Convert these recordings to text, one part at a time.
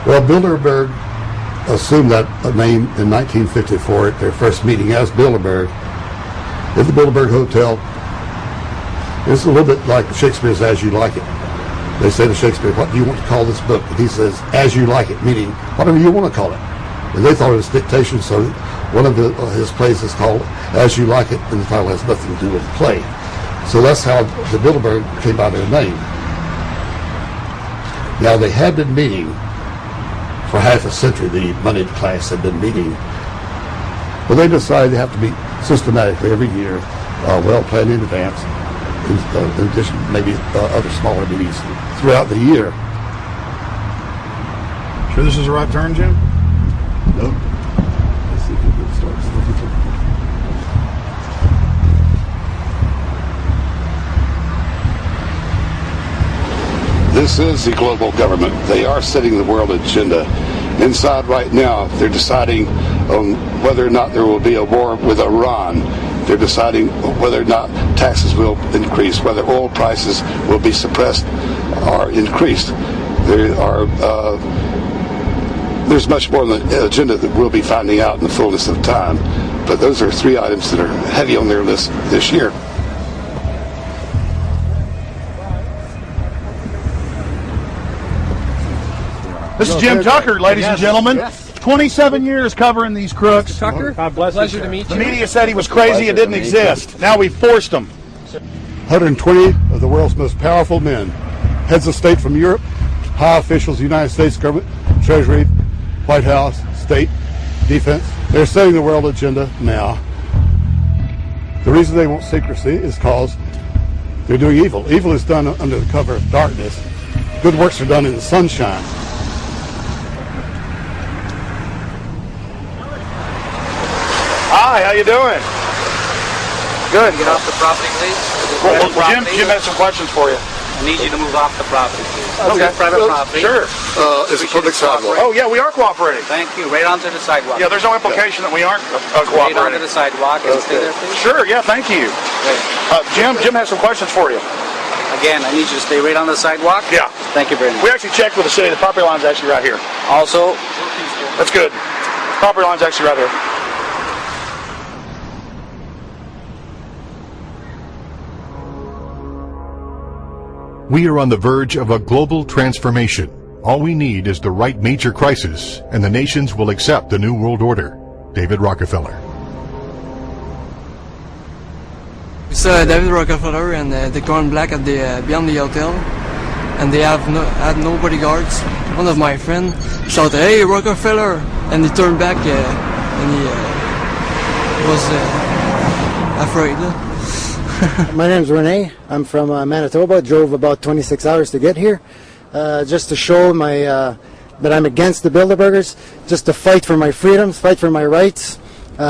Well, Bilderberg assumed that name in 1954 at their first meeting as Bilderberg at the Bilderberg Hotel. It's a little bit like Shakespeare's As You Like It. They say to Shakespeare, what do you want to call this book? And he says, As You Like It, meaning whatever you want to call it. And they thought it was dictation, so one of his plays is called As You Like It, and the title has nothing to do with the play. So that's how the Bilderberg came by their name. Now, they had been meeting for half a century. The moneyed class had been meeting. But they decided they have to meet systematically every year, well planned in advance, in addition to maybe other smaller meetings throughout the year. Sure this is the right turn, Jim? Nope. Let's see if we can start. This is the global government. They are setting the world agenda. Inside right now, they're deciding on whether or not there will be a war with Iran. They're deciding whether or not taxes will increase, whether oil prices will be suppressed or increased. There's much more on the agenda that we'll be finding out in the fullness of time. But those are three items that are heavy on their list this year. This is Jim Tucker, ladies and gentlemen. 27 years covering these crooks. Tucker, pleasure to meet you. The media said he was crazy, it didn't exist. Now we forced him. 120 of the world's most powerful men, heads of state from Europe, high officials, United States government, Treasury, White House, state, defense. They're setting the world agenda now. The reason they want secrecy is because they're doing evil. Evil is done under the cover of darkness. Good works are done in the sunshine. Hi, how you doing? Good. Get off the property, please. Well, Jim has some questions for you. I need you to move off the property, please. Okay. Private property. Sure. It's a public sidewalk. Oh, yeah, we are cooperating. Thank you. Right onto the sidewalk. Yeah, there's no implication that we aren't Right cooperating. onto the sidewalk and stay there, please. Sure, yeah, thank you. Jim has some questions for you. Again, I need you to stay right on the sidewalk. Yeah. Thank you very much. We actually checked with the city. The property line's actually right here. Also, That's good. Property line's actually right here. We are on the verge of a global transformation. All we need is the right major crisis, and the nations will accept the New World Order. David Rockefeller. It's David Rockefeller and the Crown Black at the beyond the hotel, and they had no bodyguards. One of my friends shouted, "Hey, Rockefeller!" and he turned back and he was afraid. My name's Rene. I'm from Manitoba. Drove about 26 hours to get here, just to show that I'm against the Bilderbergers, just to fight for my freedoms, fight for my rights,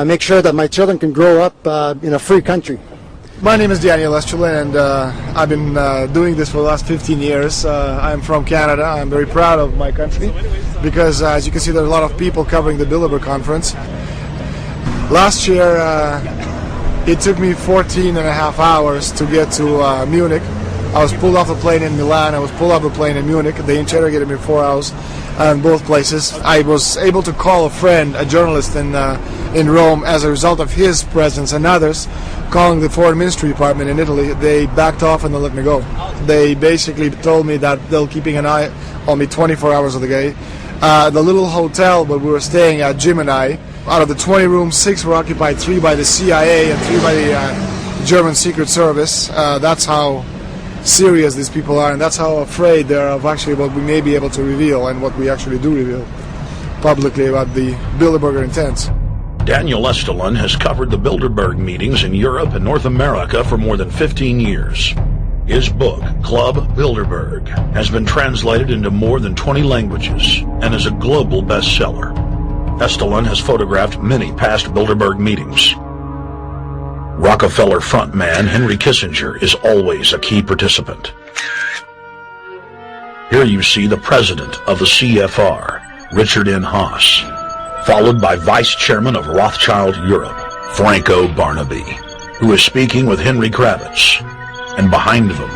make sure that my children can grow up in a free country. My name is Daniel Estrela, and I've been doing this for the last 15 years. I'm from Canada. I'm very proud of my country because, as you can see, there's a lot of people covering the Bilderberg conference. Last year, it took me 14 and a half hours to get to Munich. I was pulled off the plane in Milan. I was pulled off the plane in Munich. They interrogated me 4 hours in both places. I was able to call a friend, a journalist in Rome, as a result of his presence and others calling the Foreign Ministry Department in Italy. They backed off and they let me go. They basically told me that they're keeping an eye on me 24 hours of the day. The little hotel where we were staying at, Jim and I, out of the 20 rooms, 6 were occupied, 3 by the CIA and 3 by the German Secret Service. That's how serious these people are, and that's how afraid they are of actually what we may be able to reveal and what we actually do reveal publicly about the Bilderberger intents. Daniel Estrela has covered the Bilderberg meetings in Europe and North America for more than 15 years. His book, Club Bilderberg, has been translated into more than 20 languages and is a global bestseller. Estrela has photographed many past Bilderberg meetings. Rockefeller frontman Henry Kissinger is always a key participant. Here you see the president of the CFR, Richard N. Haas, followed by Vice Chairman of Rothschild Europe, Franco Barnaby, who is speaking with Henry Kravitz. And behind them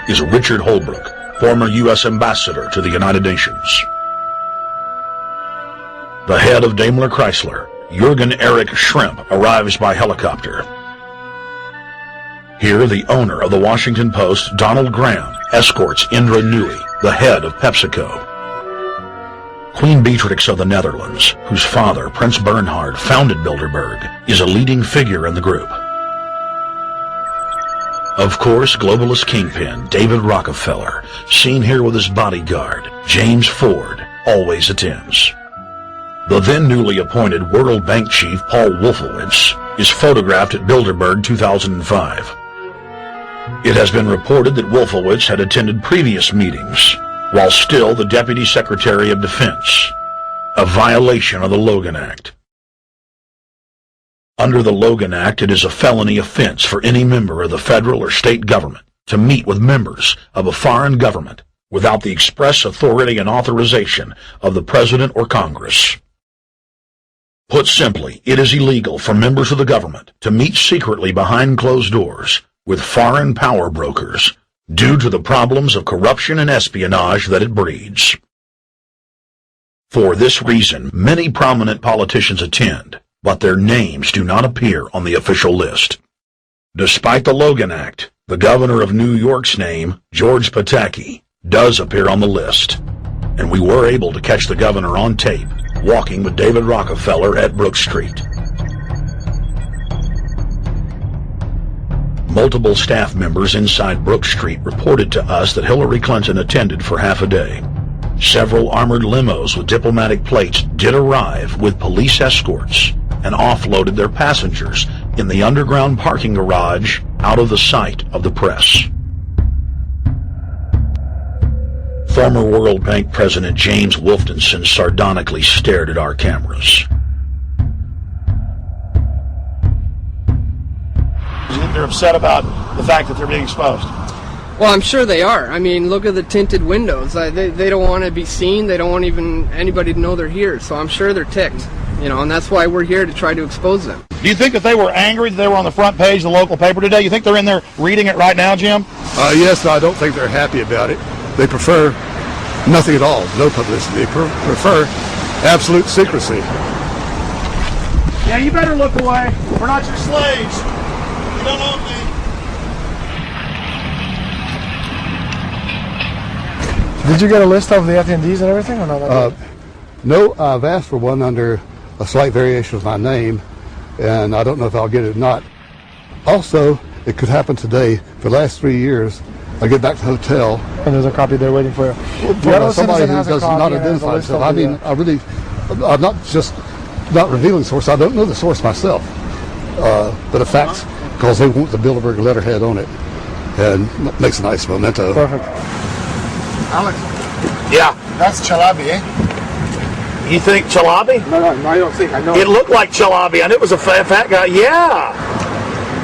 is Richard Holbrooke, former U.S. Ambassador to the United Nations. The head of Daimler Chrysler, Jürgen Erich Schremp, arrives by helicopter. Here, the owner of the Washington Post, Donald Graham, escorts Indra Nooyi, the head of PepsiCo. Queen Beatrix of the Netherlands, whose father, Prince Bernhard, founded Bilderberg, is a leading figure in the group. Of course, globalist kingpin David Rockefeller, seen here with his bodyguard, James Ford, always attends. The then newly appointed World Bank chief Paul Wolfowitz is photographed at Bilderberg 2005. It has been reported that Wolfowitz had attended previous meetings, while still the Deputy Secretary of Defense, a violation of the Logan Act. Under the Logan Act, it is a felony offense for any member of the federal or state government to meet with members of a foreign government without the express authority and authorization of the President or Congress. Put simply, it is illegal for members of the government to meet secretly behind closed doors with foreign power brokers due to the problems of corruption and espionage that it breeds. For this reason, many prominent politicians attend, but their names do not appear on the official list. Despite the Logan Act, the governor of New York's name, George Pataki, does appear on the list, and we were able to catch the governor on tape walking with David Rockefeller at Brook Street. Multiple staff members inside Brook Street reported to us that Hillary Clinton attended for half a day. Several armored limos with diplomatic plates did arrive with police escorts and offloaded their passengers in the underground parking garage out of the sight of the press. Former World Bank President James Wolfensohn sardonically stared at our cameras. They're upset about the fact that they're being exposed. Well, I'm sure they are. I mean, look at the tinted windows. They don't want to be seen. They don't want even anybody to know they're here. So I'm sure they're ticked, and that's why we're here to try to expose them. Do you think that they were angry that they were on the front page of the local paper today? You think they're in there reading it right now, Jim? Yes, I don't think they're happy about it. They prefer nothing at all, no publicity. They prefer absolute secrecy. Yeah, you better look away. We're not your slaves. You don't own me. Did you get a list of the attendees and everything, or not? No, I've asked for one under a slight variation of my name, and I don't know if I'll get it or not. Also, it could happen today. For the last 3 years, I get back to the hotel. And there's a copy there waiting for you. Somebody who does not identify himself. I mean, I'm not revealing source. I don't know the source myself. But the facts, because they want the Bilderberg letterhead on it, and makes a nice memento. Perfect. Alex. Yeah. That's Chalabi, eh? You think Chalabi? No, I don't think. I know. It looked like Chalabi. I knew it was a fat guy. Yeah.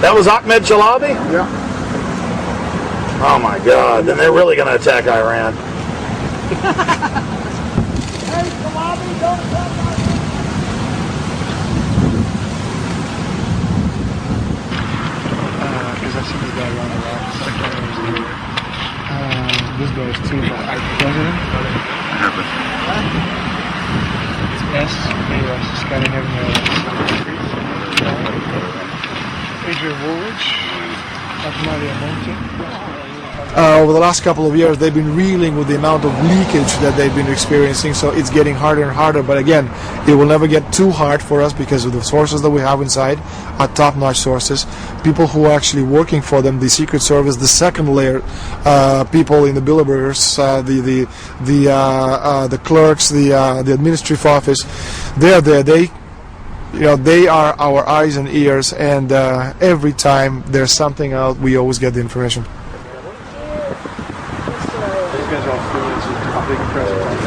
That was Ahmed Chalabi? Yeah. Oh my God. Then they're really going to attack Iran. Hey, Chalabi, don't attack Iran. Because I see this guy around a lot. This guy is too president. It's S. Scandinavian. Adrian Woolwich. Maria Monti. Over the last couple of years, they've been reeling with the amount of leakage that they've been experiencing, so it's getting harder and harder. But again, it will never get too hard for us because of the sources that we have inside are top-notch sources. People who are actually working for them, the Secret Service, the second layer, people in the Bilderbergers, the clerks, the administrative office, they're there. They are our eyes and ears, and every time there's something out, we always get the information.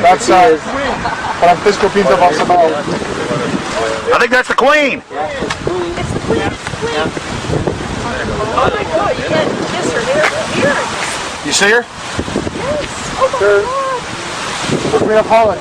That's Francisco Pinto Balsamao. I think that's the Queen. It's the Queen. Oh my God, you can't kiss her there. You see her? Yes. Oh my God. Queen of Holland.